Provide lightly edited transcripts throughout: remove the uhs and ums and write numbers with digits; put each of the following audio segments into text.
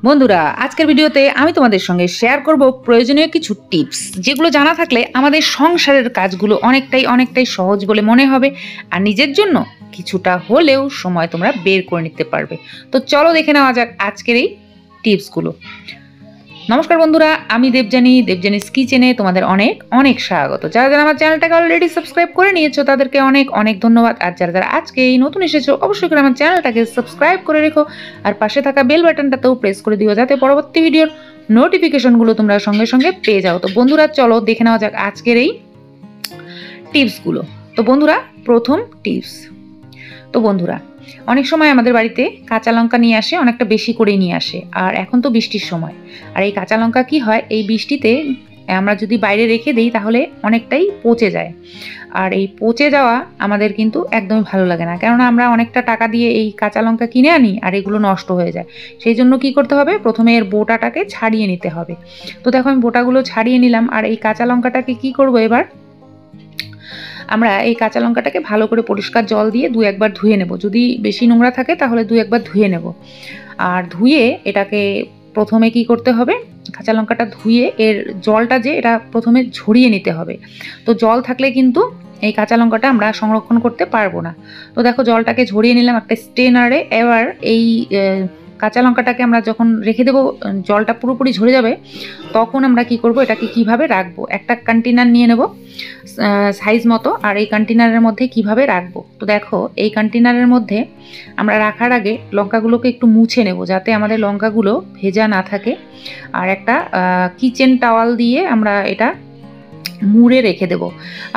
বন্ধুরা, আজকের ভিডিওতে আমি তোমাদের সঙ্গে শেয়ার করব প্রয়োজনীয় কিছু টিপস, যেগুলো জানা থাকলে আমাদের সংসারের কাজগুলো অনেকটাই সহজ বলে মনে হবে, আর নিজের জন্য কিছুটা হলেও সময় তোমরা বের করে নিতে পারবে। তো চলো দেখে নেওয়া যাক আজকের এই টিপসগুলো। নমস্কার বন্ধুরা, আমি দেবজানিস কিচেনে তোমাদের অনেক স্বাগত। যারা আমার চ্যানেলটাকে অলরেডি সাবস্ক্রাইব করে নিয়েছো তাদেরকে অনেক ধন্যবাদ। আর যারা আজকে এই নতুন এসেছো অবশ্যই করে আমার চ্যানেলটাকে সাবস্ক্রাইব করে রেখো, আর পাশে থাকা বেল বাটনটাতেও প্রেস করে দিও, যাতে পরবর্তী ভিডিওর নোটিফিকেশনগুলো তোমরা সঙ্গে পেয়ে যাও। তো বন্ধুরা চলো দেখে নেওয়া যাক আজকের এই টিপসগুলো। তো বন্ধুরা, প্রথম টিপস। তো বন্ধুরা, অনেক সময় আমাদের বাড়িতে কাঁচা লঙ্কা নিয়ে আসে, অনেকটা বেশি করেই নিয়ে আসে, আর এখন তো বৃষ্টির সময়। আর এই কাঁচা লঙ্কা কি হয়, এই বৃষ্টিতে আমরা যদি বাইরে রেখে দিই তাহলে অনেকটাই পচে যায়। আর এই পচে যাওয়া আমাদের কিন্তু একদমই ভালো লাগে না, কেননা আমরা অনেকটা টাকা দিয়ে এই কাঁচা লঙ্কা কিনে আনি আর এগুলো নষ্ট হয়ে যায়। সেই জন্য কি করতে হবে, প্রথমে এর বোটাটাকে ছাড়িয়ে নিতে হবে। তো দেখো আমি বোটাগুলো ছাড়িয়ে নিলাম, আর এই কাঁচা লঙ্কাটাকে কি করব, এবার আমরা এই কাঁচা লঙ্কাটাকে ভালো করে পরিষ্কার জল দিয়ে দু একবার ধুয়ে নেব। যদি বেশি নোংরা থাকে তাহলে দু একবার ধুয়ে নেব। আর ধুয়ে এটাকে প্রথমে কি করতে হবে, কাঁচা লঙ্কাটা ধুয়ে এর জলটা যে এটা প্রথমে ঝরিয়ে নিতে হবে। তো জল থাকলে কিন্তু এই কাঁচা লঙ্কাটা আমরা সংরক্ষণ করতে পারবো না। তো দেখো জলটাকে ঝরিয়ে নিলাম একটা স্ট্রেনারে। এবার এই কাঁচা লঙ্কাটাকে আমরা যখন রেখে দেবো, জলটা পুরোপুরি ঝরে যাবে, তখন আমরা কি করব, এটাকে কিভাবে রাখবো, একটা কন্টেনার নিয়ে নেব সাইজ মতো, আর এই কন্টেনারের মধ্যে কিভাবে রাখবো। তো দেখো এই কন্টেনারের মধ্যে আমরা রাখার আগে লঙ্কাগুলোকে একটু মুছে নেব, যাতে আমাদের লঙ্কাগুলো ভেজা না থাকে। আর একটা কিচেন টাওয়াল দিয়ে আমরা এটা মুড়ে রেখে দেব।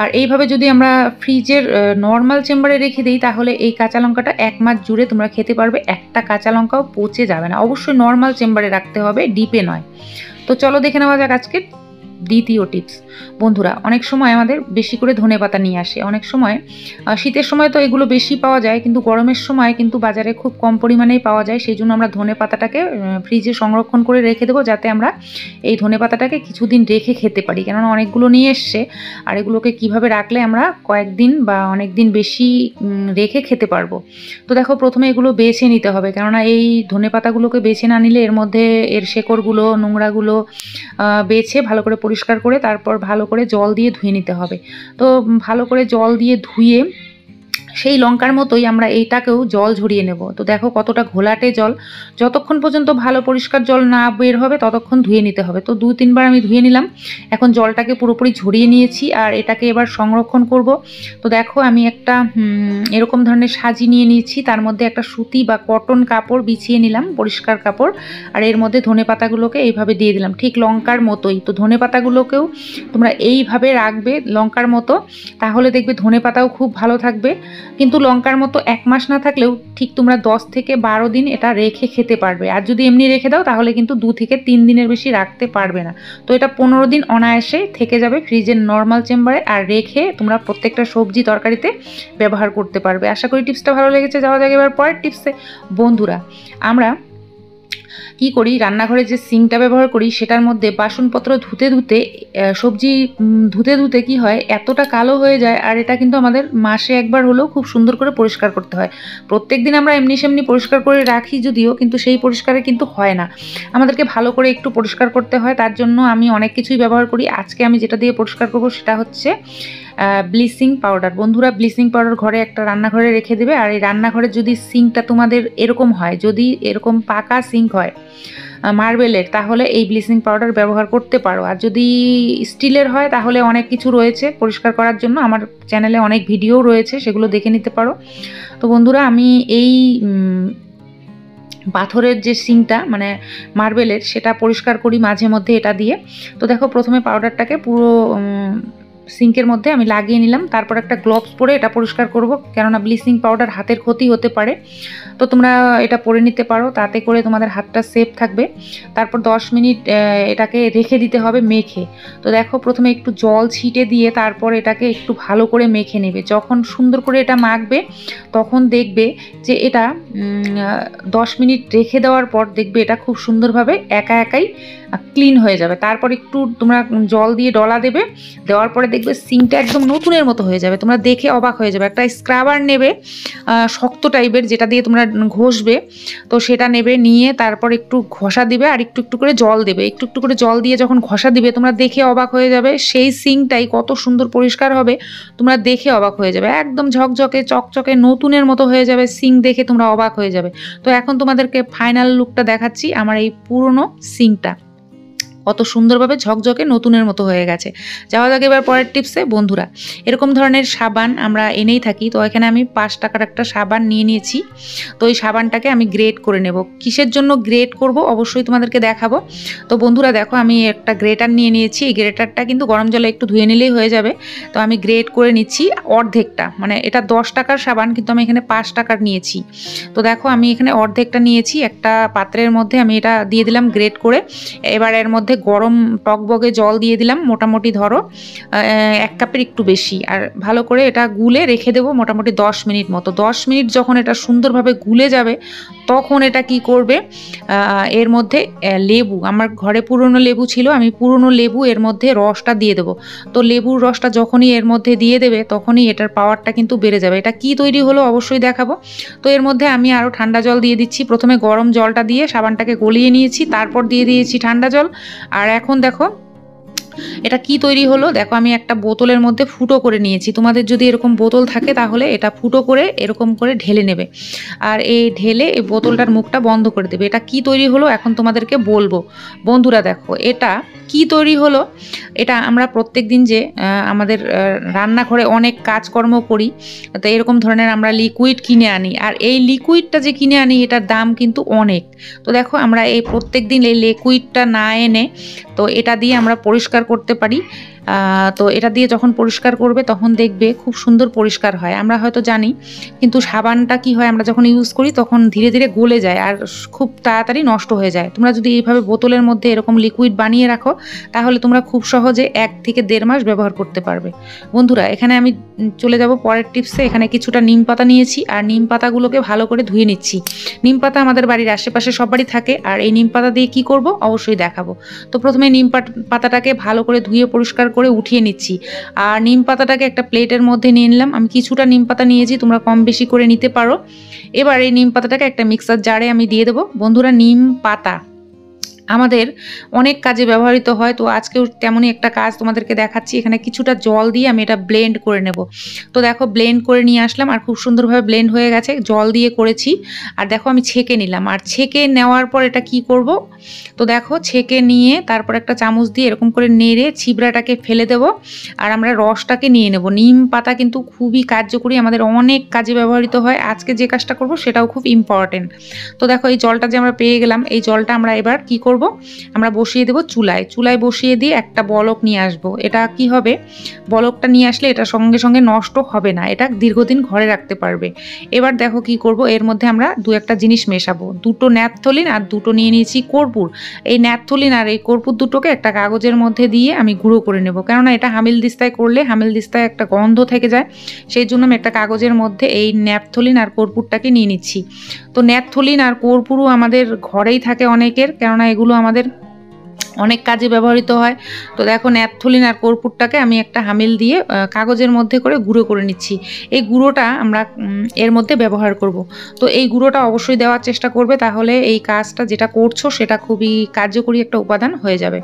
আর এইভাবে যদি আমরা ফ্রিজের নর্মাল চেম্বারে রেখে দিই তাহলে এই কাঁচা লঙ্কাটা 1 মাস জুড়ে তোমরা খেতে পারবে, একটা কাঁচা লঙ্কাও পচে যাবে না। অবশ্যই নর্মাল চেম্বারে রাখতে হবে, ডিপে নয়। তো চলো দেখে নেওয়া যাক আজকে দ্বিতীয় টিপস। বন্ধুরা, অনেক সময় আমাদের বেশি করে ধনেপাতা নিয়ে আসে। অনেক সময় শীতের সময় তো এগুলো বেশি পাওয়া যায়, কিন্তু গরমের সময় কিন্তু বাজারে খুব কম পরিমাণেই পাওয়া যায়। সেই জন্য আমরা ধনেপাতাটাকে ফ্রিজে সংরক্ষণ করে রেখে দেবো, যাতে আমরা এই ধনেপাতাটাকে কিছুদিন রেখে খেতে পারি, কেননা অনেকগুলো নিয়ে এসছে। আর এগুলোকে কিভাবে রাখলে আমরা কয়েকদিন বা অনেক দিন বেশি রেখে খেতে পারবো। তো দেখো প্রথমে এগুলো বেছে নিতে হবে, কেননা এই ধনেপাতাগুলোকে বেছে না নিলে এর মধ্যে এর শেকড়গুলো, নোংরাগুলো বেছে ভালো করে পরিষ্কার করে তারপর ভালো করে জল দিয়ে ধুয়ে নিতে হবে। তো ভালো করে জল দিয়ে ধুয়ে সেই লঙ্কার মতোই আমরা এইটাকেও জল ঝরিয়ে নেব। তো দেখো কতটা ঘোলাটে জল, যতক্ষণ পর্যন্ত ভালো পরিষ্কার জল না বের হবে ততক্ষণ ধুয়ে নিতে হবে। তো 2-3 বার আমি ধুয়ে নিলাম, এখন জলটাকে পুরোপুরি ঝরিয়ে নিয়েছি, আর এটাকে এবার সংরক্ষণ করব। তো দেখো আমি একটা এরকম ধরনের সাজি নিয়ে নিয়েছি, তার মধ্যে একটা সুতি বা কটন কাপড় বিছিয়ে নিলাম, পরিষ্কার কাপড়, আর এর মধ্যে ধনেপাতাগুলোকে এইভাবে দিয়ে দিলাম, ঠিক লঙ্কার মতোই। তো ধনেপাতাগুলোকেও তোমরা এইভাবে রাখবে লঙ্কার মতো, তাহলে দেখবে ধনেপাতাও খুব ভালো থাকবে। কিন্তু লঙ্কার মতো 1 মাস না থাকলেও ঠিক তোমরা 10 থেকে 12 দিন এটা রেখে খেতে পারবে। আর যদি এমনি রেখে দাও তাহলে কিন্তু 2 থেকে 3 দিনের বেশি রাখতে পারবে না। তো এটা 15 দিন অনায়াসে থেকে যাবে ফ্রিজের নর্মাল চেম্বারে, আর রেখে তোমরা প্রত্যেকটা সবজি তরকারিতে ব্যবহার করতে পারবে। আশা করি টিপসটা ভালো লেগেছে। যাওয়া যাক এবার পরের টিপসে। বন্ধুরা, আমরা কি করি, রান্নাঘরে যে সিঙ্কটা ব্যবহার করি সেটার মধ্যে বাসনপত্র সবজি ধুতে কি হয়, এতটা কালো হয়ে যায়। আর এটা কিন্তু আমাদের মাসে একবার হলেও খুব সুন্দর করে পরিষ্কার করতে হয়। প্রত্যেক দিন আমরা এমনি সেমনি পরিষ্কার করে রাখি যদিও, কিন্তু সেই পরিষ্কারে কিন্তু হয় না, আমাদেরকে ভালো করে একটু পরিষ্কার করতে হয়। তার জন্য আমি অনেক কিছুই ব্যবহার করি। আজকে আমি যেটা দিয়ে পরিষ্কার করব সেটা হচ্ছে ব্লিচিং পাউডার। বন্ধুরা, ব্লিচিং পাউডার ঘরে একটা রান্নাঘরে রেখে দেবে। আর এই রান্নাঘরের যদি সিঙ্কটা তোমাদের এরকম হয়, যদি এরকম পাকা সিঙ্ক হয় মার্বেলের, তাহলে এই ব্লিচিং পাউডার ব্যবহার করতে পারো। আর যদি স্টিলের হয় তাহলে অনেক কিছু রয়েছে পরিষ্কার করার জন্য, আমার চ্যানেলে অনেক ভিডিও রয়েছে, সেগুলো দেখে নিতে পারো। তো বন্ধুরা, আমি এই পাথরের যে সিঙ্কটা মানে মার্বেলের, সেটা পরিষ্কার করি মাঝে মধ্যে এটা দিয়ে। তো দেখো প্রথমে পাউডারটাকে পুরো সিঙ্কের মধ্যে আমি লাগিয়ে নিলাম, তারপর একটা গ্লোভস পরে এটা পরিষ্কার করব, কেননা ব্লিচিং পাউডার হাতের ক্ষতি হতে পারে। তো তোমরা এটা পরে নিতে পারো, তাতে করে তোমাদের হাতটা সেফ থাকবে। তারপর 10 মিনিট এটাকে রেখে দিতে হবে মেখে। তো দেখো প্রথমে একটু জল ছিটে দিয়ে তারপর এটাকে একটু ভালো করে মেখে নেবে। যখন সুন্দর করে এটা মাখবে তখন দেখবে যে এটা 10 মিনিট রেখে দেওয়ার পর দেখবে এটা খুব সুন্দরভাবে একাই ক্লিন হয়ে যাবে। তারপর একটু তোমরা জল দিয়ে ডলা দেবে, দেওয়ার পরে দেখবে সিঙ্কটা একদম নতুনের মতো হয়ে যাবে, তোমরা দেখে অবাক হয়ে যাবে। একটা স্ক্রাবার নেবে শক্ত টাইপের, যেটা দিয়ে তোমরা ঘষবে, তো সেটা নেবে, নিয়ে তারপর একটু ঘষা দিবে আর একটু একটু করে জল দেবে। একটু একটু করে জল দিয়ে যখন ঘষা দিবে তোমরা দেখে অবাক হয়ে যাবে, সেই সিঙ্কটাই কত সুন্দর পরিষ্কার হবে, তোমরা দেখে অবাক হয়ে যাবে। একদম ঝকঝকে চকচকে নতুনের মতো হয়ে যাবে, সিঙ্ক দেখে তোমরা অবাক হয়ে যাবে। তো এখন তোমাদেরকে ফাইনাল লুকটা দেখাচ্ছি আমার এই পুরনো সিঙ্কটা কত সুন্দরভাবে ঝকঝকে নতুনের মতো হয়ে গেছে। যাওয়া যাক এবার পরের টিপসে। বন্ধুরা, এরকম ধরনের সাবান আমরা এনেই থাকি, তো এখানে আমি 5 টাকার একটা সাবান নিয়ে নিয়েছি। তো এই সাবানটাকে আমি গ্রেট করে নেব। কিসের জন্য গ্রেট করব অবশ্যই তোমাদেরকে দেখাবো। তো বন্ধুরা দেখো, আমি একটা গ্রেটার নিয়ে নিয়েছি। এই গ্রেটারটা কিন্তু গরম জলে একটু ধুয়ে নিলেই হয়ে যাবে। তো আমি গ্রেট করে নিচ্ছি অর্ধেকটা, মানে এটা 10 টাকার সাবান কিন্তু আমি এখানে 5 টাকার নিয়েছি। তো দেখো আমি এখানে অর্ধেকটা নিয়েছি, একটা পাত্রের মধ্যে আমি এটা দিয়ে দিলাম গ্রেট করে। এবার এর মধ্যে গরম টকবগে জল দিয়ে দিলাম, মোটামুটি ধরো 1 কাপের একটু বেশি, আর ভালো করে এটা গুলে রেখে দেবো মোটামুটি 10 মিনিট মতো। 10 মিনিট যখন এটা সুন্দরভাবে গুলে যাবে তখন এটা কি করবে, এর মধ্যে লেবু, আমার ঘরে পুরনো লেবু ছিল, আমি পুরনো লেবু এর মধ্যে রসটা দিয়ে দেবো। তো লেবুর রসটা যখনই এর মধ্যে দিয়ে দেবে তখনই এটার পাওয়ারটা কিন্তু বেড়ে যাবে। এটা কি তৈরি হলো অবশ্যই দেখাবো। তো এর মধ্যে আমি আরও ঠান্ডা জল দিয়ে দিচ্ছি। প্রথমে গরম জলটা দিয়ে সাবানটাকে গলিয়ে নিয়েছি, তারপর দিয়ে দিয়েছি ঠান্ডা জল। আর এখন দেখো এটা কি তৈরি হলো, দেখো আমি একটা বোতলের মধ্যে ফুটো করে নিয়েছি। তোমাদের যদি এরকম বোতল থাকে তাহলে এটা ফুটো করে এরকম করে ঢেলে নেবে, আর এই ঢেলে এই বোতলটার মুখটা বন্ধ করে দেবে। এটা কি তৈরি হলো এখন তোমাদেরকে বলবো। বন্ধুরা দেখো এটা কি তৈরি হলো, এটা আমরা প্রত্যেক দিন যে আমাদের রান্নাঘরে অনেক কাজকর্ম করি, তো এরকম ধরনের আমরা লিকুইড কিনে আনি, আর এই লিকুইডটা যে কিনে আনি এটার দাম কিন্তু অনেক। তো দেখো আমরা এই প্রত্যেক দিন এই লিকুইডটা না এনে তো এটা দিয়ে আমরা পরিষ্কার করতে পারি। তো এটা দিয়ে যখন পরিষ্কার করবে তখন দেখবে খুব সুন্দর পরিষ্কার হয়। আমরা হয়তো জানি, কিন্তু সাবানটা কি হয়, আমরা যখন ইউজ করি তখন ধীরে ধীরে গলে যায় আর খুব তাড়াতাড়ি নষ্ট হয়ে যায়। তোমরা যদি এইভাবে বোতলের মধ্যে এরকম লিকুইড বানিয়ে রাখো তাহলে তোমরা খুব সহজে 1 থেকে 1.5 মাস ব্যবহার করতে পারবে। বন্ধুরা এখানে আমি চলে যাব পরের টিপসে। এখানে কিছুটা নিম পাতা নিয়েছি, আর নিম পাতাগুলোকে ভালো করে ধুয়ে নিচ্ছি। নিম পাতা আমাদের বাড়ির আশেপাশে সব বাড়ি থাকে, আর এই নিম পাতা দিয়ে কি করব অবশ্যই দেখাবো। তো প্রথমে নিম পাতাটাকে ভালো করে ধুয়ে পরিষ্কার করে উঠিয়ে নিচ্ছি, আর নিম পাতাটাকে একটা প্লেটের মধ্যে নিয়ে নিলাম। আমি কিছুটা নিম পাতা নিয়েছি, তোমরা কম বেশি করে নিতে পারো। এবার এই নিম পাতাটাকে একটা মিক্সার জারে আমি দিয়ে দেবো। বন্ধুরা, নিম পাতা আমাদের অনেক কাজে ব্যবহৃত হয়, তো আজকেও তেমনই একটা কাজ তোমাদেরকে দেখাচ্ছি। এখানে কিছুটা জল দিয়ে আমি এটা ব্লেন্ড করে নেব। তো দেখো ব্লেন্ড করে নিয়ে আসলাম, আর খুব সুন্দরভাবে ব্লেন্ড হয়ে গেছে, জল দিয়ে করেছি। আর দেখো আমি ছেঁকে নিলাম, আর ছেঁকে নেওয়ার পর এটা কি করব, তো দেখো ছেঁকে নিয়ে তারপর একটা চামচ দিয়ে এরকম করে নেড়ে ছিবড়াটাকে ফেলে দেব, আর আমরা রসটাকে নিয়ে নেব। নিম পাতা কিন্তু খুবই কার্যকরী, আমাদের অনেক কাজে ব্যবহৃত হয়। আজকে যে কাজটা করব সেটাও খুব ইম্পর্টেন্ট। তো দেখো এই জলটা যে আমরা পেয়ে গেলাম, এই জলটা আমরা এবার কি করব, আমরা বসিয়ে দেব চুলায় বসিয়ে দিয়ে একটা বলক নিয়ে আসব। এটা কি হবে, বলকটা নিয়ে আসলে এটা সঙ্গে সঙ্গে নষ্ট হবে না, এটা দীর্ঘদিন ঘরে রাখতে পারবে। এবার দেখো কি করব, এর মধ্যে আমরা 2-1টা জিনিস মেশাবো। 2টো ন্যাপথলিন আর 2টো নিয়ে নিয়েছি কর্পূর। এই ন্যাপথলিন আর এই কর্পূর দুটোকে একটা কাগজের মধ্যে দিয়ে আমি গুঁড়ো করে নেব, কেননা এটা হামিলদিস্তায় করলে হামিলদিস্তায় একটা গন্ধ থেকে যায়, সেই জন্য আমি একটা কাগজের মধ্যে এই ন্যাপথলিন আর কর্পূরটাকে নিয়ে নিচ্ছি। তো ন্যাপথলিন আর কর্পূরও আমাদের ঘরেই থাকে অনেকের, কেননা এগুলো আমাদের অনেক কাজে ব্যবহৃত হয়। তো দেখো ন্যাপথলিন আর কর্পূরটাকে আমি একটা হামিল দিয়ে কাগজের মধ্যে করে গুঁড়ো করে নিচ্ছি। এই গুঁড়োটা আমরা এর মধ্যে ব্যবহার করব। তো এই গুঁড়োটা অবশ্যই দেওয়ার চেষ্টা করবে, তাহলে এই কাজটা যেটা করছো সেটা খুবই কার্যকরী একটা উপাদান হয়ে যাবে।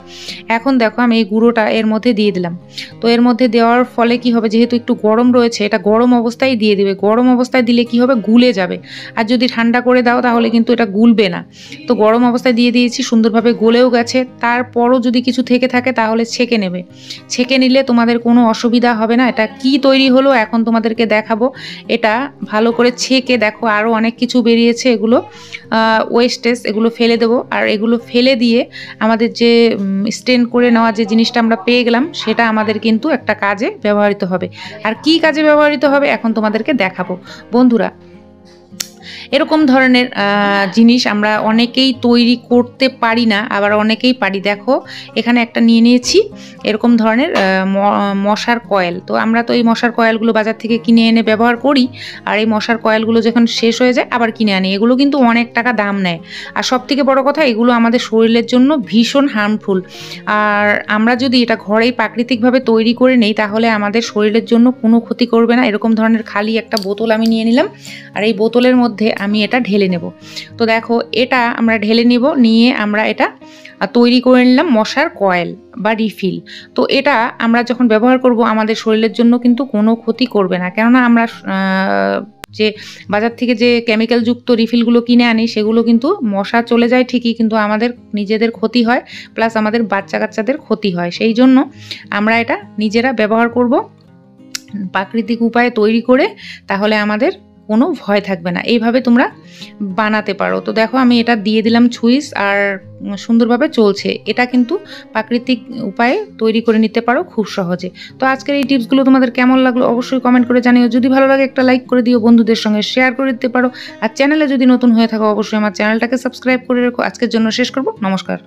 এখন দেখো আমি এই গুঁড়োটা এর মধ্যে দিয়ে দিলাম। তো এর মধ্যে দেওয়ার ফলে কি হবে, যেহেতু একটু গরম রয়েছে, এটা গরম অবস্থায় দিয়ে দিবে। গরম অবস্থায় দিলে কি হবে, গুলে যাবে। আর যদি ঠান্ডা করে দাও তাহলে কিন্তু এটা গুলবে না। তো গরম অবস্থায় দিয়ে দিয়েছি, সুন্দরভাবে গলেও গেছে। তারপরও যদি কিছু থেকে থাকে তাহলে ছেঁকে নেবে। ছেঁকে নিলে তোমাদের কোনো অসুবিধা হবে না। এটা কি তৈরি হলো এখন তোমাদেরকে দেখাবো। এটা ভালো করে ছেঁকে দেখো আরও অনেক কিছু বেরিয়েছে, এগুলো ওয়েস্টেজ, এগুলো ফেলে দেবো। আর এগুলো ফেলে দিয়ে আমাদের যে স্টেন করে নেওয়া যে জিনিসটা আমরা পেয়ে গেলাম সেটা আমাদের কিন্তু একটা কাজে ব্যবহৃত হবে। আর কি কাজে ব্যবহৃত হবে এখন তোমাদেরকে দেখাবো। বন্ধুরা এরকম ধরনের জিনিস আমরা অনেকেই তৈরি করতে পারি না, আবার অনেকেই পারি। দেখো এখানে একটা নিয়ে নিয়েছি এরকম ধরনের মশার কয়েল। তো আমরা তো এই মশার কয়েলগুলো বাজার থেকে কিনে এনে ব্যবহার করি, আর এই মশার কয়েলগুলো যখন শেষ হয়ে যায় আবার কিনে আনি। এগুলো কিন্তু অনেক টাকা দাম নেয়, আর সবথেকে বড় কথা এগুলো আমাদের শরীরের জন্য ভীষণ হার্মফুল। আর আমরা যদি এটা ঘরেই প্রাকৃতিকভাবে তৈরি করে নেই তাহলে আমাদের শরীরের জন্য কোনো ক্ষতি করবে না। এরকম ধরনের খালি একটা বোতল আমি নিয়ে নিলাম, আর এই বোতলের মধ্যে আমি এটা ঢেলে নেব। তো দেখো এটা আমরা ঢেলে নিব, নিয়ে আমরা এটা তৈরি করে নিলাম মশার কয়েল বা রিফিল। তো এটা আমরা যখন ব্যবহার করব আমাদের শরীরের জন্য কিন্তু কোনো ক্ষতি করবে না, কেননা আমরা যে বাজার থেকে যে কেমিক্যালযুক্ত রিফিলগুলো কিনে আনি সেগুলো কিন্তু মশা চলে যায় ঠিকই, কিন্তু আমাদের নিজেদের ক্ষতি হয়, প্লাস আমাদের বাচ্চা কাচ্চাদের ক্ষতি হয়। সেই জন্য আমরা এটা নিজেরা ব্যবহার করব প্রাকৃতিক উপায়ে তৈরি করে, তাহলে আমাদের কোনো ভয় থাকবে না। এইভাবে তোমরা বানাতে পারো। তো দেখো আমি এটা দিয়ে দিলাম সুইচ, আর সুন্দরভাবে চলছে। এটা কিন্তু প্রাকৃতিক উপায়ে তৈরি করে নিতে পারো খুব সহজে। তো আজকের এই টিপসগুলো তোমাদের কেমন লাগলো অবশ্যই কমেন্ট করে জানিও। যদি ভালো লাগে একটা লাইক করে দিও, বন্ধুদের সঙ্গে শেয়ার করে দিতে পারো। আর চ্যানেলে যদি নতুন হয়ে থাকো অবশ্যই আমার চ্যানেলটাকে সাবস্ক্রাইব করে রেখো। আজকের জন্য শেষ করব, নমস্কার।